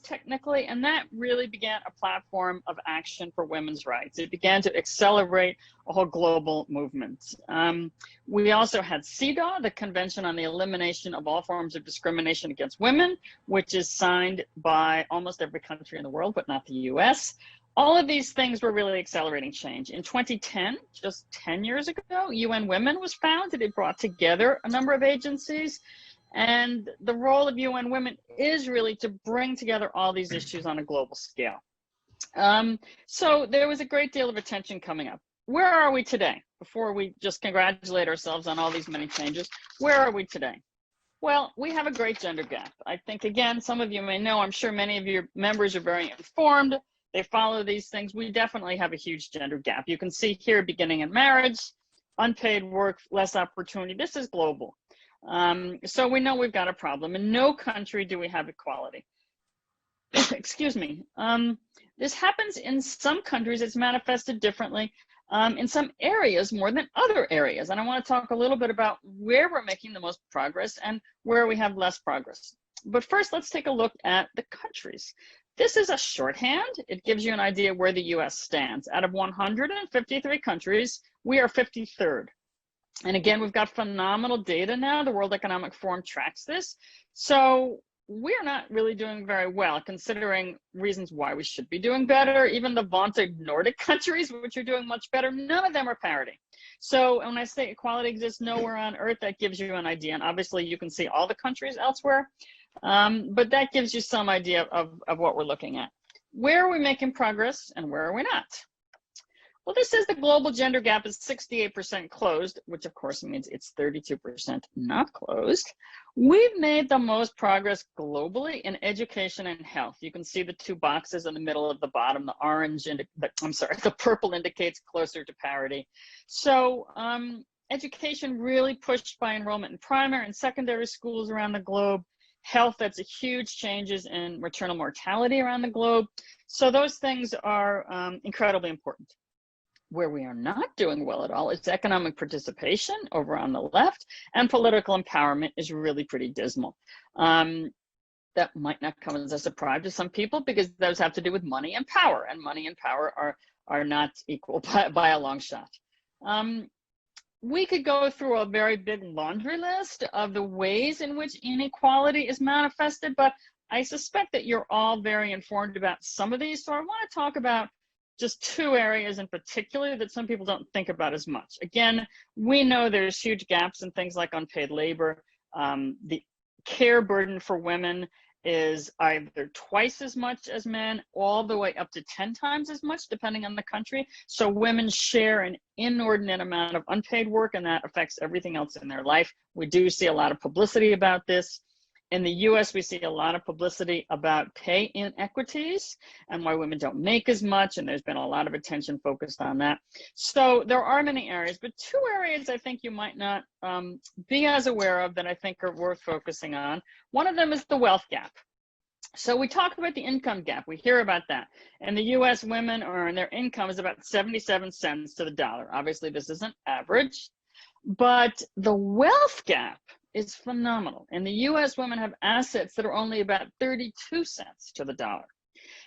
technically, and that really began a platform of action for women's rights. It began to accelerate a whole global movement. We also had CEDAW, the Convention on the Elimination of All Forms of Discrimination Against Women, which is signed by almost every country in the world, but not the US. All of these things were really accelerating change. In 2010, just 10 years ago, UN Women was founded. It brought together a number of agencies. And the role of UN Women is really to bring together all these issues on a global scale. So there was a great deal of attention coming up. Where are we today? Before we just congratulate ourselves on all these many changes, where are we today? Well, we have a great gender gap. I think, again, some of you may know, I'm sure many of your members are very informed. They follow these things. We definitely have a huge gender gap. You can see here, beginning in marriage, unpaid work, less opportunity. This is global. So we know we've got a problem. In no country do we have equality. Excuse me. This happens in some countries. It's manifested differently. In some areas more than other areas. And I want to talk a little bit about where we're making the most progress and where we have less progress. But first, let's take a look at the countries. This is a shorthand. It gives you an idea where the US stands. Out of 153 countries, we are 53rd. And again, we've got phenomenal data now. The World Economic Forum tracks this. So we're not really doing very well, considering reasons why we should be doing better. Even the vaunted Nordic countries, which are doing much better, none of them are parity. So when I say equality exists nowhere on earth, that gives you an idea. And obviously you can see all the countries elsewhere, but that gives you some idea of what we're looking at. Where are we making progress and where are we not? Well, this says the global gender gap is 68% closed, which of course means it's 32% not closed. We've made the most progress globally in education and health. You can see the two boxes in the middle of the bottom. The orange, the purple indicates closer to parity. So education really pushed by enrollment in primary and secondary schools around the globe. Health, that's a huge changes in maternal mortality around the globe. So those things are incredibly important. Where we are not doing well at all is economic participation over on the left, and political empowerment is really pretty dismal. That might not come as a surprise to some people because those have to do with money and power, and money and power are not equal by a long shot. We could go through a very big laundry list of the ways in which inequality is manifested, but I suspect that you're all very informed about some of these, so I want to talk about just two areas in particular that some people don't think about as much. Again, we know there's huge gaps in things like unpaid labor. The care burden for women is either twice as much as men, all the way up to 10 times as much, depending on the country. So women share an inordinate amount of unpaid work, and that affects everything else in their life. We do see a lot of publicity about this. In the US, we see a lot of publicity about pay inequities and why women don't make as much, and there's been a lot of attention focused on that. So there are many areas, but two areas I think you might not be as aware of that I think are worth focusing on. One of them is the wealth gap. So we talk about the income gap. We hear about that. In the US, women earn their income is about 77 cents to the dollar. Obviously, this isn't average, but the wealth gap is phenomenal. In the US, women have assets that are only about 32 cents to the dollar.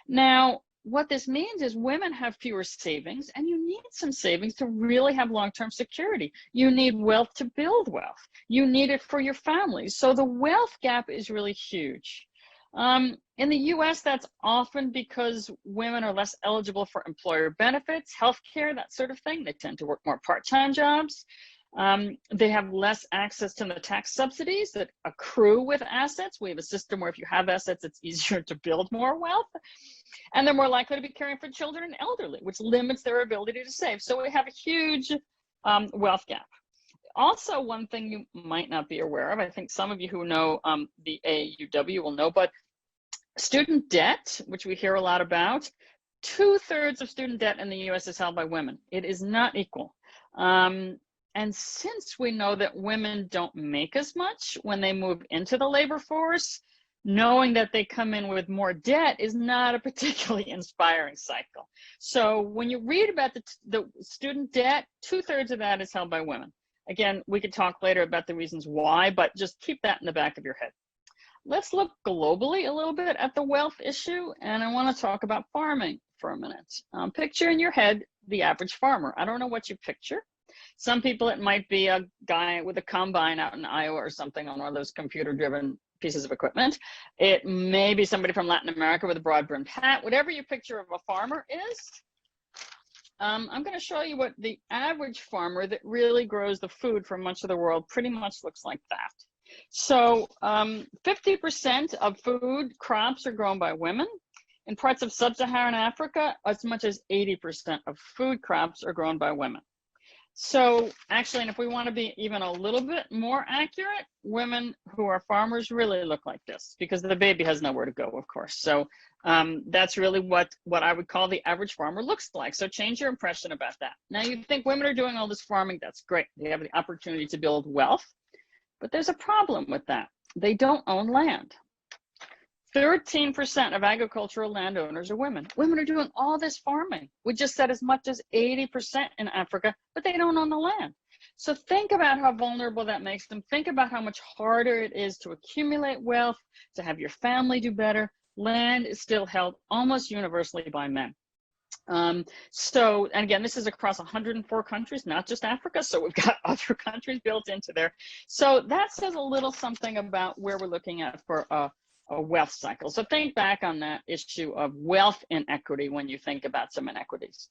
Now, what this means is women have fewer savings, and you need some savings to really have long-term security. You need wealth to build wealth. You need it for your families. So the wealth gap is really huge. In the US, that's often because women are less eligible for employer benefits, healthcare, that sort of thing. They tend to work more part-time jobs. They have less access to the tax subsidies that accrue with assets. We have a system where if you have assets, it's easier to build more wealth. And they're more likely to be caring for children and elderly, which limits their ability to save. So we have a huge wealth gap. Also, one thing you might not be aware of, I think some of you who know the AAUW will know, but student debt, which we hear a lot about, 2/3 of student debt in the US is held by women. It is not equal. And since we know that women don't make as much when they move into the labor force, knowing that they come in with more debt is not a particularly inspiring cycle. So when you read about the student debt, 2/3 of that is held by women. Again, we could talk later about the reasons why, but just keep that in the back of your head. let's look globally a little bit at the wealth issue, and I want to talk about farming for a minute. Picture in your head the average farmer. I don't know what you picture. Some people, it might be a guy with a combine out in Iowa or something on one of those computer-driven pieces of equipment. It may be somebody from Latin America with a broad-brimmed hat. Whatever your picture of a farmer is, I'm going to show you what the average farmer that really grows the food for much of the world pretty much looks like that. So 50% of food crops are grown by women. In parts of sub-Saharan Africa, as much as 80% of food crops are grown by women. So actually, and if we want to be even a little bit more accurate, women who are farmers really look like this, because the baby has nowhere to go, of course. So that's really what I would call the average farmer looks like. So change your impression about that. Now, you think women are doing all this farming, that's great. They have the opportunity to build wealth, but there's a problem with that. They don't own land. 13% of agricultural landowners are women. Women are doing all this farming. We just said as much as 80% in Africa, but they don't own the land. So think about how vulnerable that makes them. Think about how much harder it is to accumulate wealth, to have your family do better. Land is still held almost universally by men. And again, this is across 104 countries, not just Africa. So we've got other countries built into there. So that says a little something about where we're looking at for a wealth cycle. So think back on that issue of wealth inequity when you think about some inequities.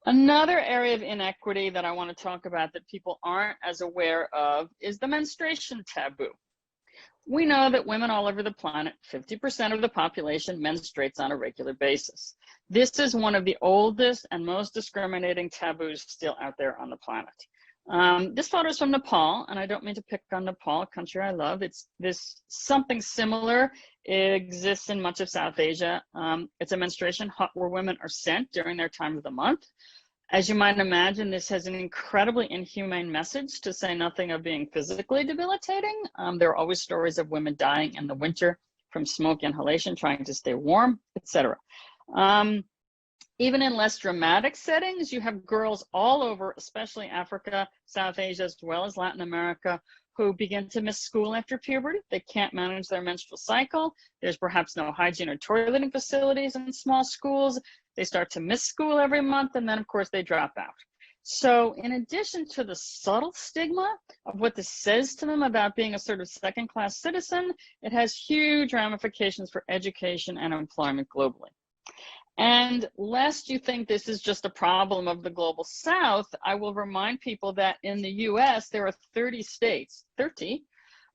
Another area of inequity that I want to talk about that people aren't as aware of is the menstruation taboo. We know that women all over the planet, 50% of the population menstruates on a regular basis. This is one of the oldest and most discriminating taboos still out there on the planet. This photo is from Nepal, and I don't mean to pick on Nepal, a country I love. Something similar exists in much of South Asia. It's a menstruation hut where women are sent during their time of the month. As you might imagine, this has an incredibly inhumane message, to say nothing of being physically debilitating. There are always stories of women dying in the winter from smoke inhalation, trying to stay warm, etc. Even in less dramatic settings, you have girls all over, especially Africa, South Asia, as well as Latin America, who begin to miss school after puberty. They can't manage their menstrual cycle. There's perhaps no hygiene or toileting facilities in small schools. They start to miss school every month, and then, of course, they drop out. So in addition to the subtle stigma of what this says to them about being a sort of second-class citizen, it has huge ramifications for education and employment globally. And lest you think this is just a problem of the global South, I will remind people that in the US, there are 30 states,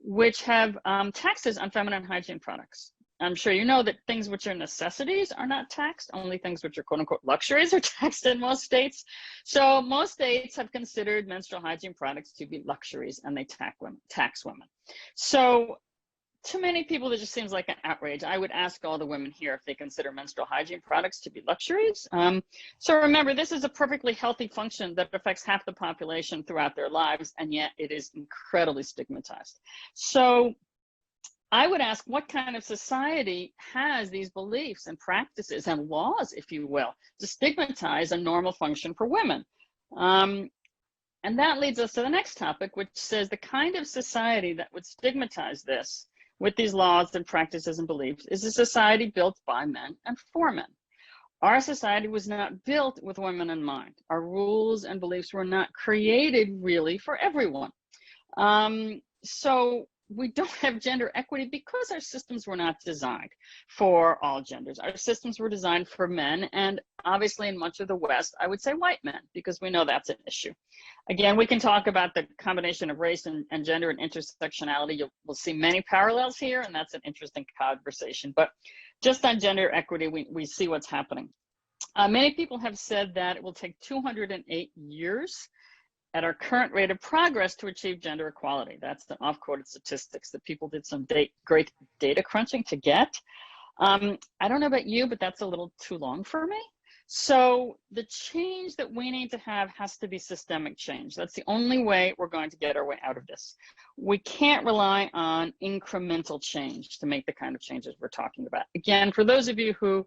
which have taxes on feminine hygiene products. I'm sure you know that things which are necessities are not taxed. Only things which are quote unquote luxuries are taxed in most states. So most states have considered menstrual hygiene products to be luxuries, and they tax women. So to many people, that just seems like an outrage. I would ask all the women here if they consider menstrual hygiene products to be luxuries. So remember, this is a perfectly healthy function that affects half the population throughout their lives, and yet it is incredibly stigmatized. So I would ask, what kind of society has these beliefs and practices and laws, if you will, to stigmatize a normal function for women? And that leads us to the next topic, which says the kind of society that would stigmatize this with these laws and practices and beliefs is a society built by men and for men. Our society was not built with women in mind. Our rules and beliefs were not created really for everyone. So we don't have gender equity because our systems were not designed for all genders. Our systems were designed for men, and obviously in much of the West, I would say white men, because we know that's an issue. Again, we can talk about the combination of race and gender and intersectionality. We'll see many parallels here, and that's an interesting conversation. But just on gender equity, we see what's happening. Many people have said that it will take 208 years at our current rate of progress to achieve gender equality. That's the off-quoted statistics that people did some great data crunching to get. I don't know about you, but that's a little too long for me. So the change that we need to have has to be systemic change. That's the only way we're going to get our way out of this. We can't rely on incremental change to make the kind of changes we're talking about. Again, for those of you who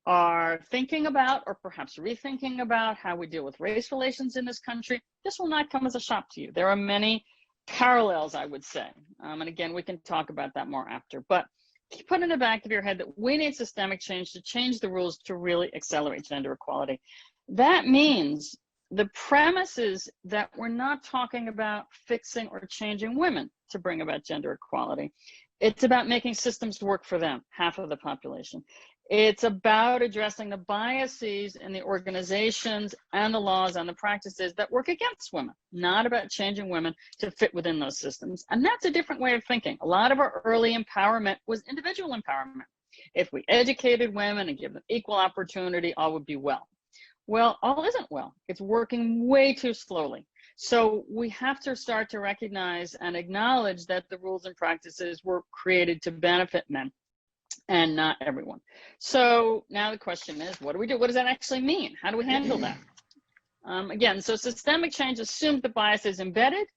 are thinking about or perhaps rethinking about how we deal with race relations in this country, this will not come as a shock to you. There are many parallels, I would say. And again, we can talk about that more after. But put in the back of your head that we need systemic change to change the rules to really accelerate gender equality. That means the premise is that we're not talking about fixing or changing women to bring about gender equality. It's about making systems work for them, half of the population. It's about addressing the biases in the organizations and the laws and the practices that work against women, not about changing women to fit within those systems. And that's a different way of thinking. A lot of our early empowerment was individual empowerment. If we educated women and give them equal opportunity, all would be well. Well, all isn't well. It's working way too slowly. So we have to start to recognize and acknowledge that the rules and practices were created to benefit men and not everyone. So now the question is, what do we do? What does that actually mean? How do we handle that? Again, so systemic change assumes the bias is embedded,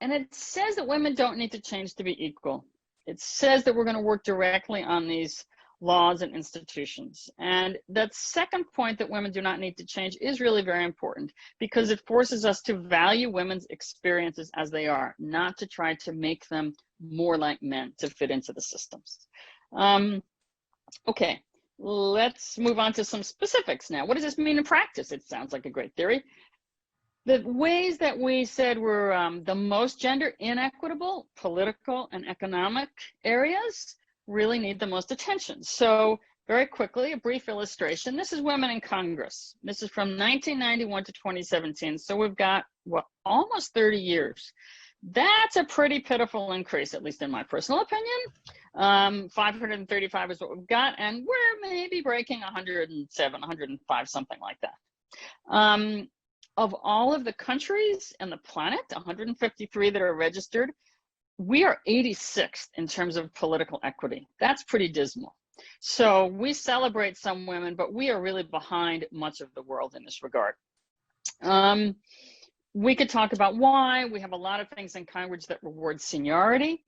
and it says that women don't need to change to be equal. It says that we're going to work directly on these laws and institutions. And that second point, that women do not need to change, is really very important, because it forces us to value women's experiences as they are, not to try to make them more like men to fit into the systems. Okay, let's move on to some specifics now. What does this mean in practice? It sounds like a great theory. The ways that we said were the most gender inequitable, political and economic areas, really need the most attention. So very quickly, a brief illustration. This is women in Congress. This is from 1991 to 2017. So we've got, what, almost 30 years. That's a pretty pitiful increase, at least in my personal opinion. 535 is what we've got, and we're maybe breaking 107, 105, something like that. Of all of the countries in the planet, 153 that are registered, we are 86th in terms of political equity. That's pretty dismal. So we celebrate some women, but we are really behind much of the world in this regard. We could talk about why. We have a lot of things in Congress that reward seniority.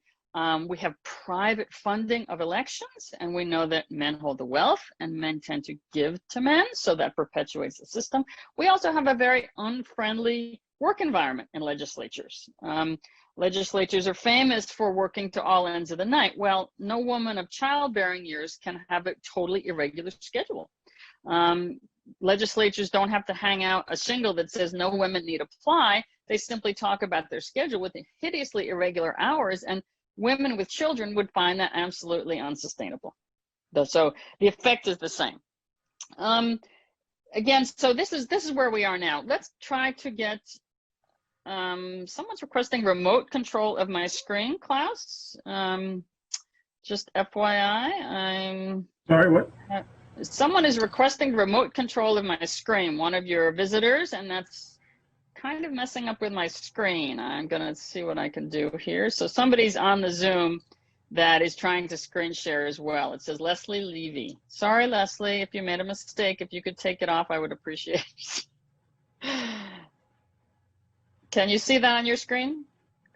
We have private funding of elections, and we know that men hold the wealth and men tend to give to men, so that perpetuates the system. We also have a very unfriendly work environment in legislatures. Legislatures are famous for working to all ends of the night. Well, no woman of childbearing years can have a totally irregular schedule. Legislatures don't have to hang out a shingle that says no women need apply. They simply talk about their schedule with hideously irregular hours, and women with children would find that absolutely unsustainable. So the effect is the same. Again, so this is where we are now. Let's try to get, someone's requesting remote control of my screen, Klaus. Just FYI, Sorry, what? Someone is requesting remote control of my screen, one of your visitors, and that's kind of messing up with my screen. I'm gonna see what I can do here. So somebody's on the Zoom that is trying to screen share as well. It says Leslie Levy. Sorry, Leslie, if you made a mistake, if you could take it off, I would appreciate it. Can you see that on your screen,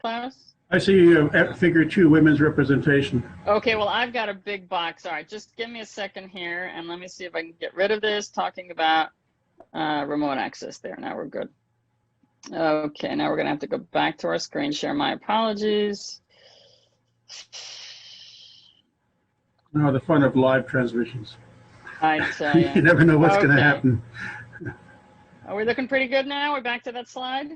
Klaus? I see figure 2, women's representation. Okay, well, I've got a big box. All right, just give me a second here, and let me see if I can get rid of this, talking about remote access there. Now we're good. Okay, now we're gonna have to go back to our screen share. My apologies. No, the fun of live transmissions. I tell you. You never know what's gonna happen. Are we looking pretty good now? We're back to that slide?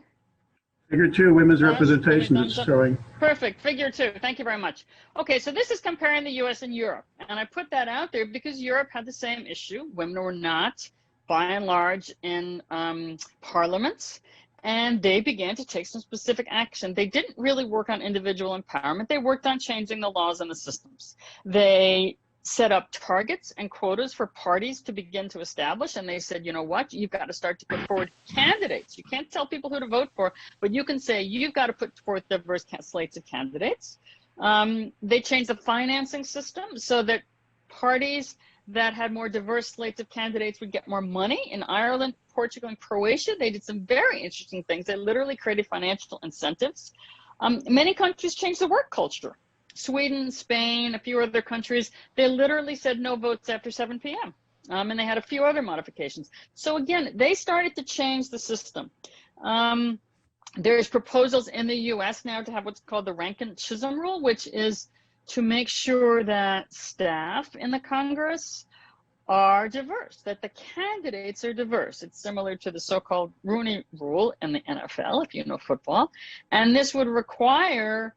Figure 2, women's representation is showing. Perfect, figure 2, thank you very much. Okay, so this is comparing the US and Europe. And I put that out there because Europe had the same issue. Women were not, by and large, in parliaments. And they began to take some specific action. They didn't really work on individual empowerment. They worked on changing the laws and the systems. They set up targets and quotas for parties to begin to establish. And they said, you know what, you've got to start to put forward candidates. You can't tell people who to vote for, but you can say you've got to put forth diverse slates of candidates. They changed the financing system so that parties that had more diverse slates of candidates would get more money. In Ireland, Portugal, and Croatia, they did some very interesting things. They literally created financial incentives. Many countries changed the work culture. Sweden, Spain, a few other countries, they literally said no votes after 7 p.m. And they had a few other modifications. So again, they started to change the system. There's proposals in the US now to have what's called the Rankin-Chisholm rule, which is to make sure that staff in the Congress are diverse, that the candidates are diverse. It's similar to the so-called Rooney Rule in the NFL, if you know football. And this would require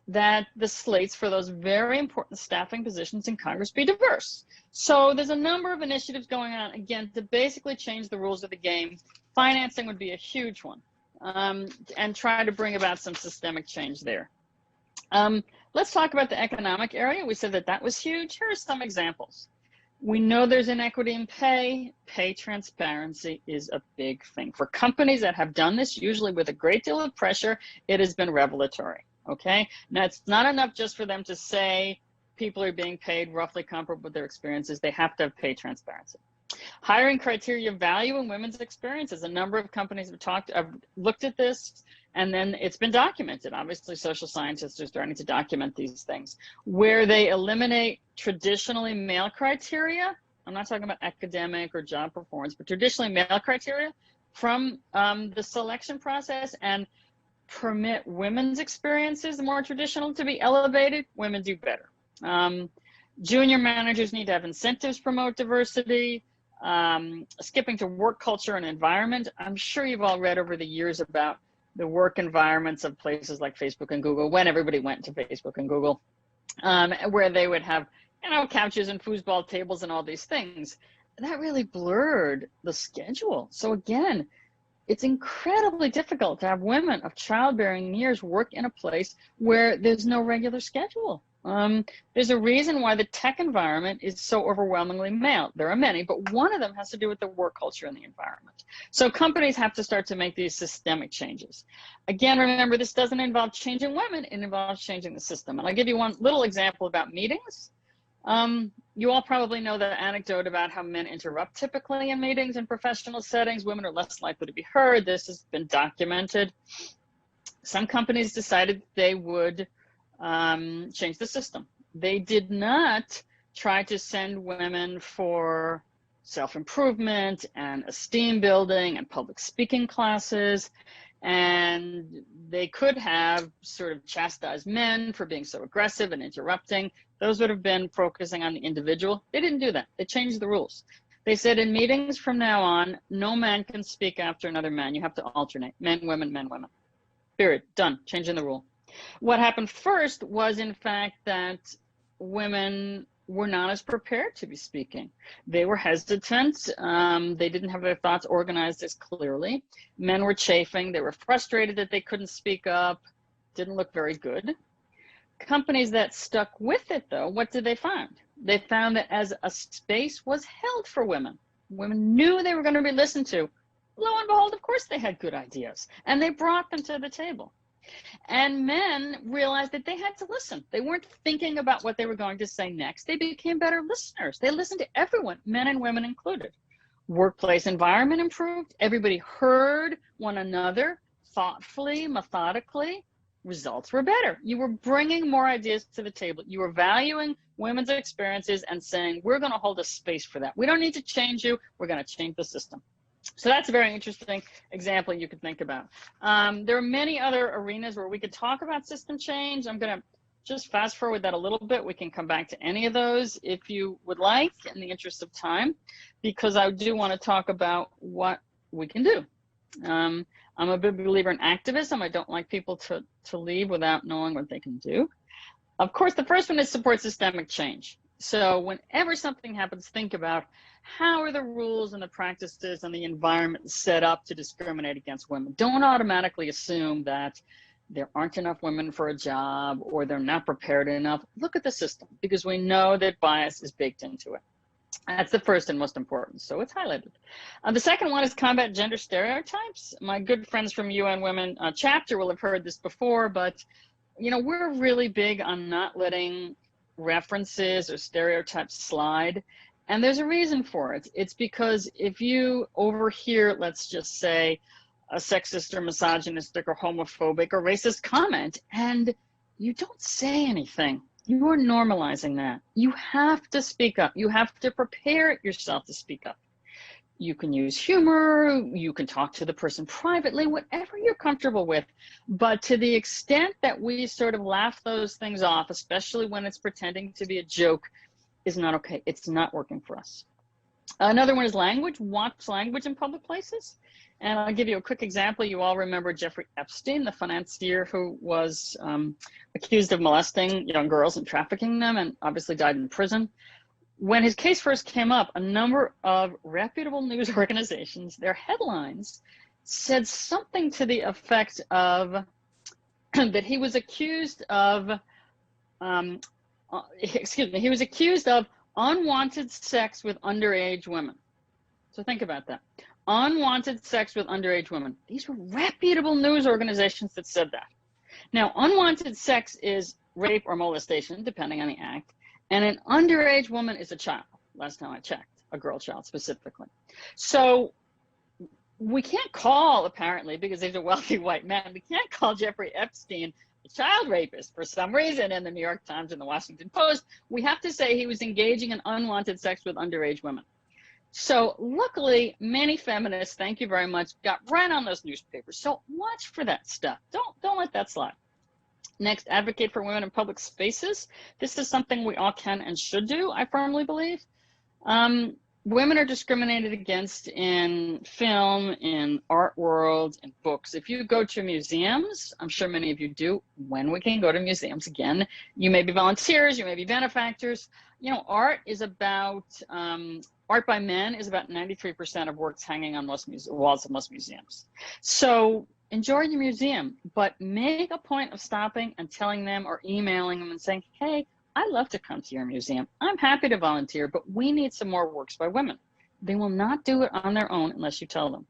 that the slates for those very important staffing positions in Congress be diverse. So there's a number of initiatives going on, again, to basically change the rules of the game. Financing would be a huge one, and try to bring about some systemic change there. Let's talk about the economic area. We said that that was huge. Here are some examples. We know there's inequity in pay. Pay transparency is a big thing. For companies that have done this, usually with a great deal of pressure, it has been revelatory, okay? Now, it's not enough just for them to say people are being paid roughly comparable with their experiences. They have to have pay transparency. Hiring criteria value in women's experiences. A number of companies have looked at this, and then it's been documented. Obviously, social scientists are starting to document these things, where they eliminate traditionally male criteria. I'm not talking about academic or job performance, but traditionally male criteria from the selection process, and permit women's experiences, more traditional, to be elevated. Women do better. Junior managers need to have incentives to promote diversity. Skipping to work culture and environment. I'm sure you've all read over the years about the work environments of places like Facebook and Google, when everybody went to Facebook and Google, where they would have, you know, couches and foosball tables and all these things. That really blurred the schedule. So again, it's incredibly difficult to have women of childbearing years work in a place where there's no regular schedule. There's a reason why the tech environment is so overwhelmingly male. There are many, but one of them has to do with the work culture and the environment. So companies have to start to make these systemic changes. Again, remember, this doesn't involve changing women, it involves changing the system. And I'll give you one little example about meetings. You all probably know the anecdote about how men interrupt typically in meetings in professional settings. Women are less likely to be heard. This has been documented. Some companies decided they would change the system. They did not try to send women for self-improvement and esteem building and public speaking classes, and they could have sort of chastised men for being so aggressive and interrupting. Those would have been focusing on the individual. They didn't do that. They changed the rules. They said in meetings from now on, no man can speak after another man. You have to alternate, men, women, period, done, changing the rule. What happened first was, in fact, that women were not as prepared to be speaking. They were hesitant. They didn't have their thoughts organized as clearly. Men were chafing. They were frustrated that they couldn't speak up. Didn't look very good. Companies that stuck with it, though, what did they find? They found that as a space was held for women, women knew they were going to be listened to. Lo and behold, of course, they had good ideas, and they brought them to the table. And men realized that they had to listen. They weren't thinking about what they were going to say next. They became better listeners. They listened to everyone, men and women included. Workplace environment improved. Everybody heard one another thoughtfully, methodically. Results were better. You were bringing more ideas to the table. You were valuing women's experiences and saying, we're going to hold a space for that. We don't need to change you. We're going to change the system. So that's a very interesting example you could think about. There are many other arenas where we could talk about system change. I'm going to just fast forward that a little bit. We can come back to any of those if you would like, in the interest of time, because I do want to talk about what we can do. I'm a big believer in activism. I don't like people to leave without knowing what they can do. Of course, the first one is support systemic change. So whenever something happens, think about how are the rules and the practices and the environment set up to discriminate against women. Don't automatically assume that there aren't enough women for a job or they're not prepared enough. Look at the system, because we know that bias is baked into it. That's the first and most important, so it's highlighted. The second one is combat gender stereotypes. My good friends from UN Women chapter will have heard this before, but you know, we're really big on not letting references or stereotypes slide. And there's a reason for it. It's because if you overhear, let's just say, a sexist or misogynistic or homophobic or racist comment, and you don't say anything, you are normalizing that. You have to speak up. You have to prepare yourself to speak up. You can use humor, you can talk to the person privately, whatever you're comfortable with. But to the extent that we sort of laugh those things off, especially when it's pretending to be a joke, is not okay. It's not working for us. Another one is language. Watch language in public places. And I'll give you a quick example. You all remember Jeffrey Epstein, the financier who was accused of molesting young girls and trafficking them, and obviously died in prison. When his case first came up, a number of reputable news organizations, their headlines said something to the effect of that he was accused of, he was accused of unwanted sex with underage women. So think about that. Unwanted sex with underage women. These were reputable news organizations that said that. Now, unwanted sex is rape or molestation, depending on the act. And an underage woman is a child, last time I checked, a girl child specifically. So we can't call, apparently, because he's a wealthy white man, we can't call Jeffrey Epstein a child rapist for some reason in the New York Times and the Washington Post. We have to say he was engaging in unwanted sex with underage women. So luckily, many feminists, thank you very much, got right on those newspapers. So watch for that stuff. Don't let that slide. Next, advocate for women in public spaces. This is something we all can and should do, I firmly believe. Women are discriminated against in film, in art world, in books. If you go to museums, I'm sure many of you do, when we can go to museums again, you may be volunteers, you may be benefactors. You know, art is about, art by men is about 93% of works hanging on most walls of most museums. So enjoy your museum, but make a point of stopping and telling them or emailing them and saying, hey, I love to come to your museum. I'm happy to volunteer, but we need some more works by women. They will not do it on their own unless you tell them.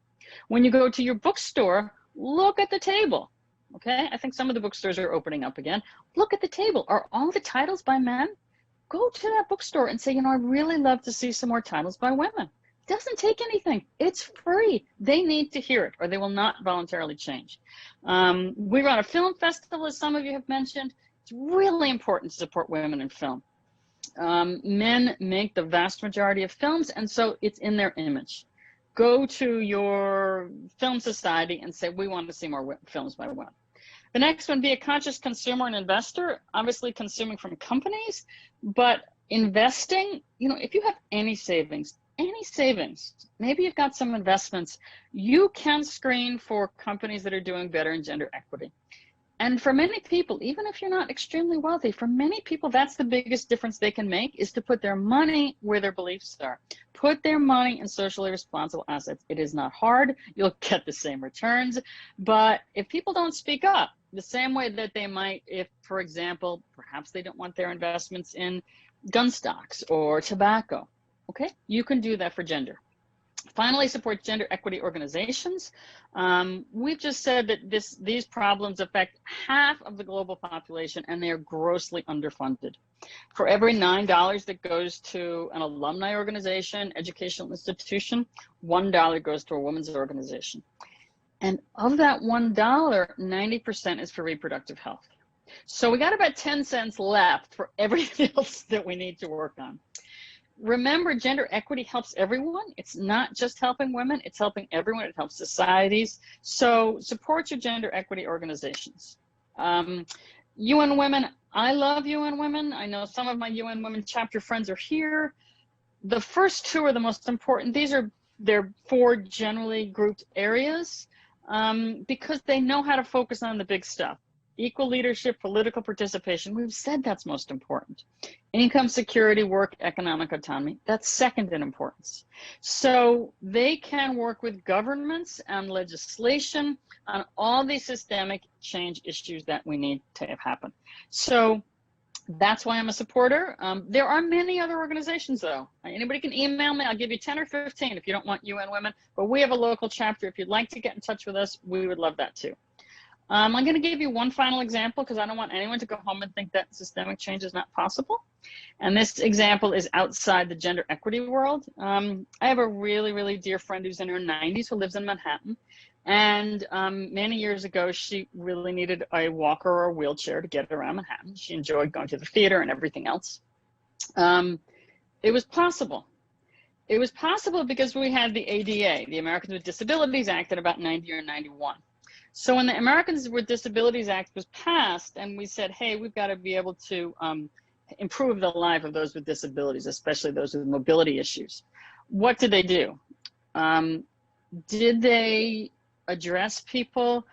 When you go to your bookstore, look at the table, okay? I think some of the bookstores are opening up again. Look at the table. Are all the titles by men? Go to that bookstore and say, you know, I'd really love to see some more titles by women. It doesn't take anything. It's free. They need to hear it or they will not voluntarily change. We run a film festival, as some of you have mentioned. It's really important to support women in film. Men make the vast majority of films, and so it's in their image. Go to your film society and say, we want to see more films by women. The next one, be a conscious consumer and investor, obviously consuming from companies, but investing, you know, if you have any savings, maybe you've got some investments, you can screen for companies that are doing better in gender equity. And for many people, even if you're not extremely wealthy, for many people, that's the biggest difference they can make, is to put their money where their beliefs are. Put their money in socially responsible assets. It is not hard. You'll get the same returns. But if people don't speak up, the same way that they might if, for example, perhaps they don't want their investments in gun stocks or tobacco, okay? You can do that for gender. Finally, support gender equity organizations. We've just said that these problems affect half of the global population and they are grossly underfunded. For every $9 that goes to an alumni organization, educational institution, $1 goes to a women's organization. And of that $1, 90% is for reproductive health. So we got about 10 cents left for everything else that we need to work on. Remember, gender equity helps everyone. It's not just helping women, it's helping everyone. It helps societies. So support your gender equity organizations. UN Women, I love UN Women. I know some of my UN Women chapter friends are here. The first two are the most important. They're 4 generally grouped areas because they know how to focus on the big stuff. Equal leadership, political participation, we've said that's most important. Income security, work, economic autonomy, that's second in importance. So they can work with governments and legislation on all these systemic change issues that we need to have happen. So that's why I'm a supporter. There are many other organizations though. Anybody can email me, I'll give you 10 or 15 if you don't want UN Women, but we have a local chapter. If you'd like to get in touch with us, we would love that too. I'm going to give you one final example because I don't want anyone to go home and think that systemic change is not possible. And this example is outside the gender equity world. I have a really, really dear friend who's in her 90s who lives in Manhattan. And many years ago, she really needed a walker or a wheelchair to get around Manhattan. She enjoyed going to the theater and everything else. It was possible. It was possible because we had the ADA, the Americans with Disabilities Act, in about 90 or 91. So when the Americans with Disabilities Act was passed, and we said, hey, we've got to be able to improve the life of those with disabilities, especially those with mobility issues. What did they do? Did they address people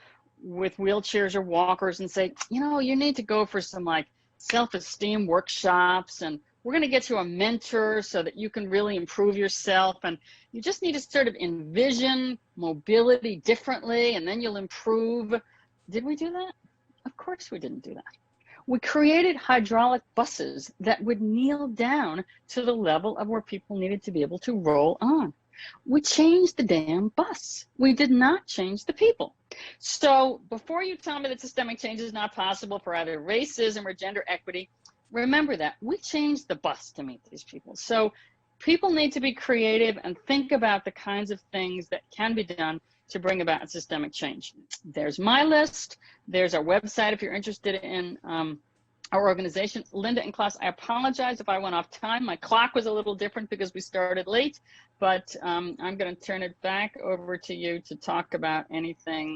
with wheelchairs or walkers and say, you know, you need to go for some like self-esteem workshops, and we're going to get you a mentor so that you can really improve yourself, and you just need to sort of envision mobility differently and then you'll improve? Did we do that? Of course we didn't do that. We created hydraulic buses that would kneel down to the level of where people needed to be able to roll on. We changed the damn bus. We did not change the people. So before you tell me that systemic change is not possible for either racism or gender equity, remember that we changed the bus to meet these people. So people need to be creative and think about the kinds of things that can be done to bring about systemic change. There's my list. There's our website if you're interested in our organization. Linda and Klaus, I apologize if I went off time. My clock was a little different because we started late, but I'm going to turn it back over to you to talk about anything